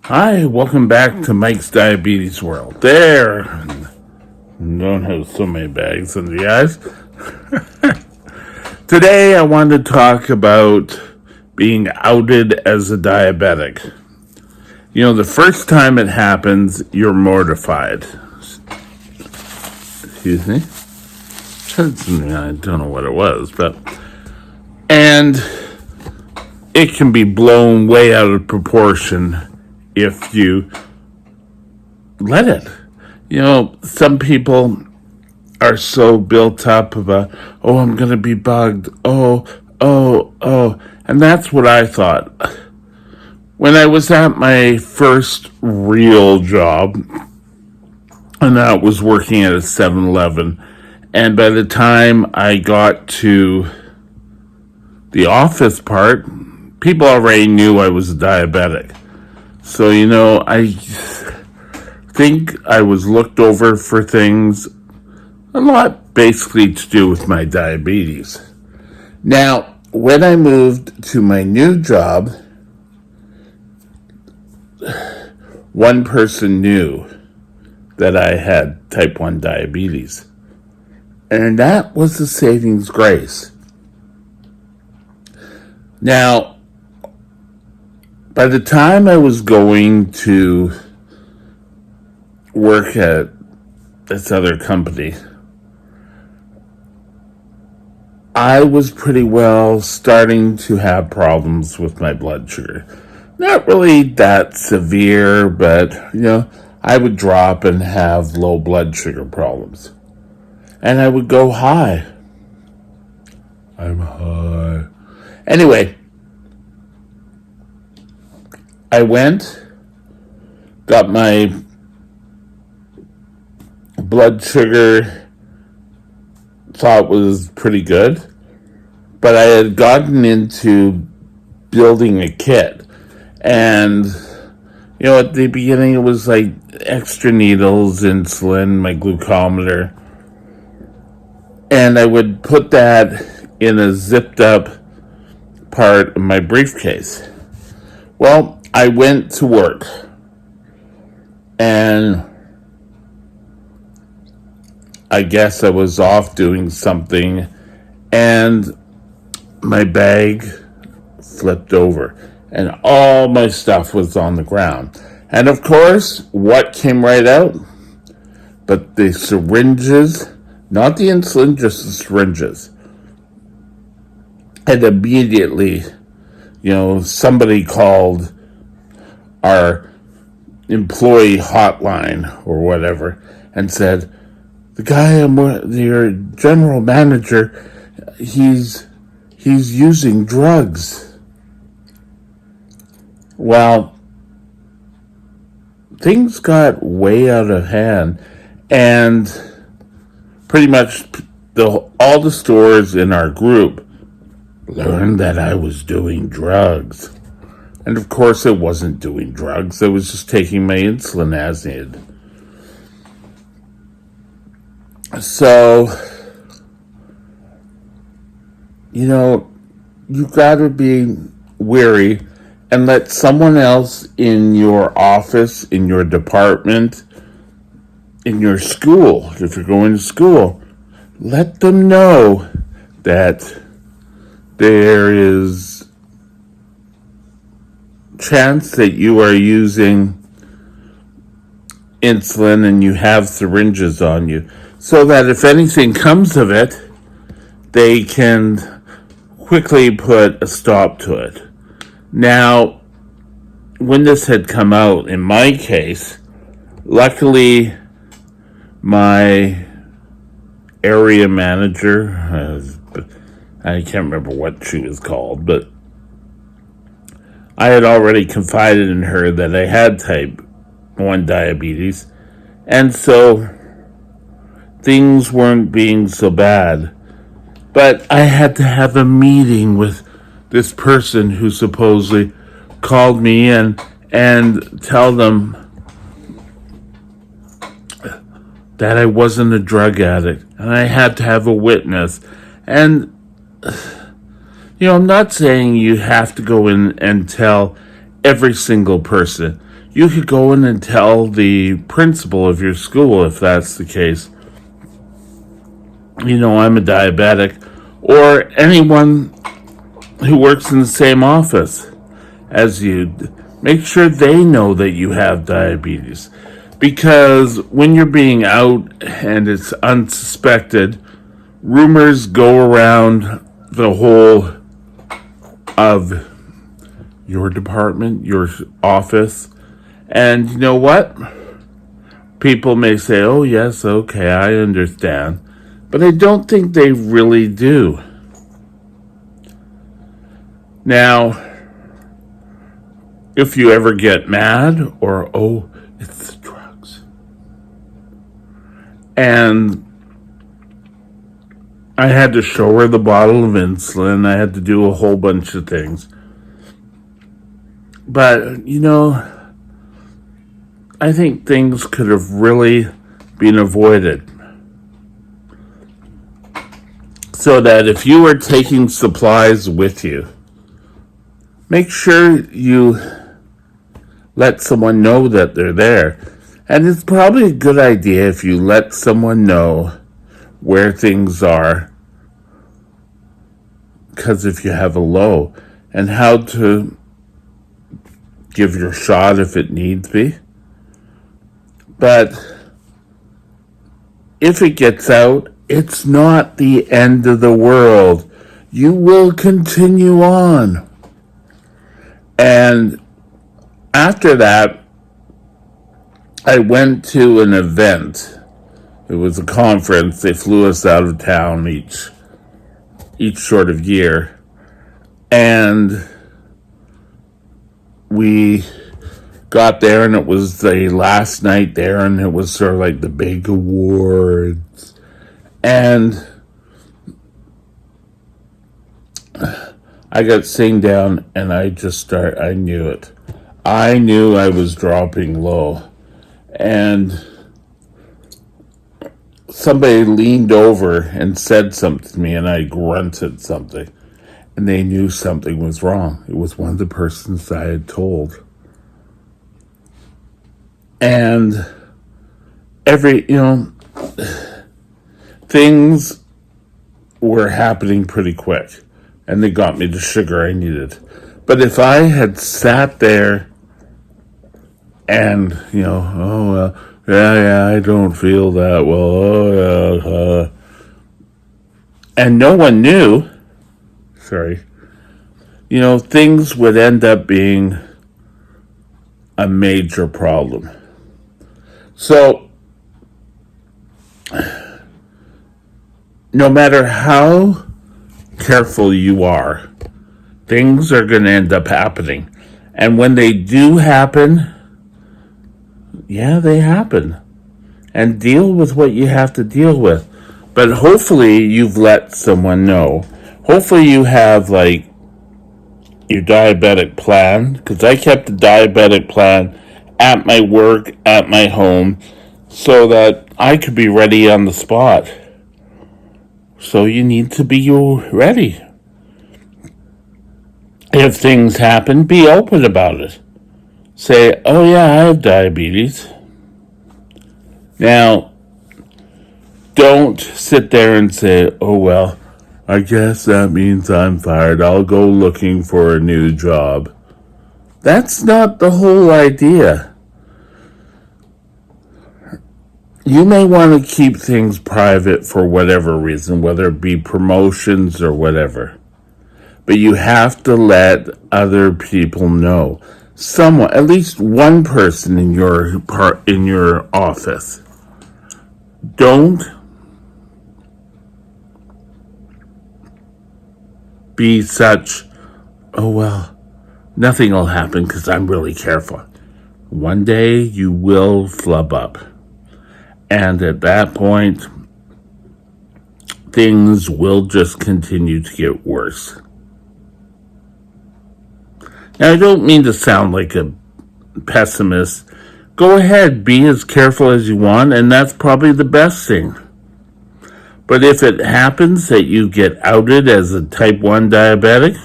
Hi, welcome back to Mike's Diabetes World. There, don't have so many bags under the eyes. Today, I want to talk about being outed as a diabetic. You know, the first time it happens, you're mortified. Excuse me. I don't know what it was, and it can be blown way out of proportion if you let it. You know, some people are so built up about, oh, I'm going to be bugged. Oh. And that's what I thought. When I was at my first real job, and that was working at a 7-Eleven, and by the time I got to the office part, people already knew I was a diabetic. So, you know, I think I was looked over for things a lot basically to do with my diabetes. Now, when I moved to my new job, one person knew that I had type 1 diabetes. And that was the saving's grace. Now, by the time I was going to work at this other company, I was pretty well starting to have problems with my blood sugar. Not really that severe, but, you know, I would drop and have low blood sugar problems. And I would go high. I'm high. Anyway, I went, got my blood sugar, thought was pretty good, but I had gotten into building a kit. And, you know, at the beginning it was like extra needles, insulin, my glucometer. And I would put that in a zipped up part of my briefcase. Well, I went to work and I guess I was off doing something and my bag flipped over and all my stuff was on the ground. And of course, what came right out? But the syringes, not the insulin, just the syringes. And immediately, you know, somebody called our employee hotline or whatever and said, the guy, your general manager, he's using drugs. Well, things got way out of hand, and pretty much all the stores in our group learned that I was doing drugs. And of course, I wasn't doing drugs. I was just taking my insulin as needed. So, you know, you got to be wary and let someone else in your office, in your department, in your school, if you're going to school, let them know that there is chance that you are using insulin and you have syringes on you, so that if anything comes of it, they can quickly put a stop to it. Now, when this had come out, in my case, luckily my area manager, I can't remember what she was called, but I had already confided in her that I had type 1 diabetes, and so things weren't being so bad. But I had to have a meeting with this person who supposedly called me in and tell them that I wasn't a drug addict, and I had to have a witness. And, you know, I'm not saying you have to go in and tell every single person. you could go in and tell the principal of your school, if that's the case, I'm a diabetic, or anyone who works in the same office as you. Make sure they know that you have diabetes. Because when you're being out and it's unsuspected, rumors go around the whole of your department, your office. And you know what? People may say, oh, yes, okay, I understand. But I don't think they really do. Now, if you ever get mad or, oh, it's the drugs. And I had to show her the bottle of insulin. I had to do a whole bunch of things. But, I think things could have really been avoided. So that if you are taking supplies with you, make sure you let someone know that they're there. And it's probably a good idea if you let someone know where things are, because if you have a low, and how to give your shot if it needs be. But if it gets out, it's not the end of the world. You will continue on. And after that, I went to an event. It was a conference. They flew us out of town each sort of year. And we got there, and it was the last night there, and it was sort of like the big awards. And I got sitting down, and I knew it. I knew I was dropping low. And somebody leaned over and said something to me, and I grunted something. And they knew something was wrong. It was one of the persons I had told. And things were happening pretty quick. And they got me the sugar I needed. But if I had sat there and, I don't feel that well, and no one knew, things would end up being a major problem. So, no matter how careful you are, things are going to end up happening. And when they do happen, they happen. And deal with what you have to deal with. But hopefully you've let someone know. Hopefully you have, your diabetic plan. Because I kept a diabetic plan at my work, at my home, so that I could be ready on the spot. So you need to be ready. If things happen, be open about it. Say, oh yeah, I have diabetes. Now, don't sit there and say, oh well, I guess that means I'm fired. I'll go looking for a new job. That's not the whole idea. You may want to keep things private for whatever reason, whether it be promotions or whatever. But you have to let other people know. Someone, at least one person in your office. Don't be such, oh well, nothing will happen because I'm really careful. One day you will flub up. And at that point, things will just continue to get worse. Now, I don't mean to sound like a pessimist. Go ahead, be as careful as you want, and that's probably the best thing. But if it happens that you get outed as a type 1 diabetic,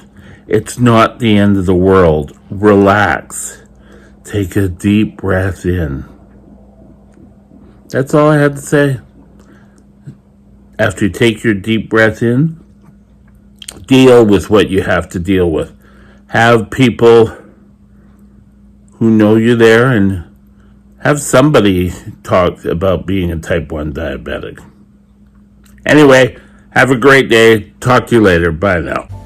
it's not the end of the world. Relax. Take a deep breath in. That's all I have to say. After you take your deep breath in, deal with what you have to deal with. Have people who know you're there, and have somebody talk about being a type 1 diabetic. Anyway, have a great day. Talk to you later. Bye now.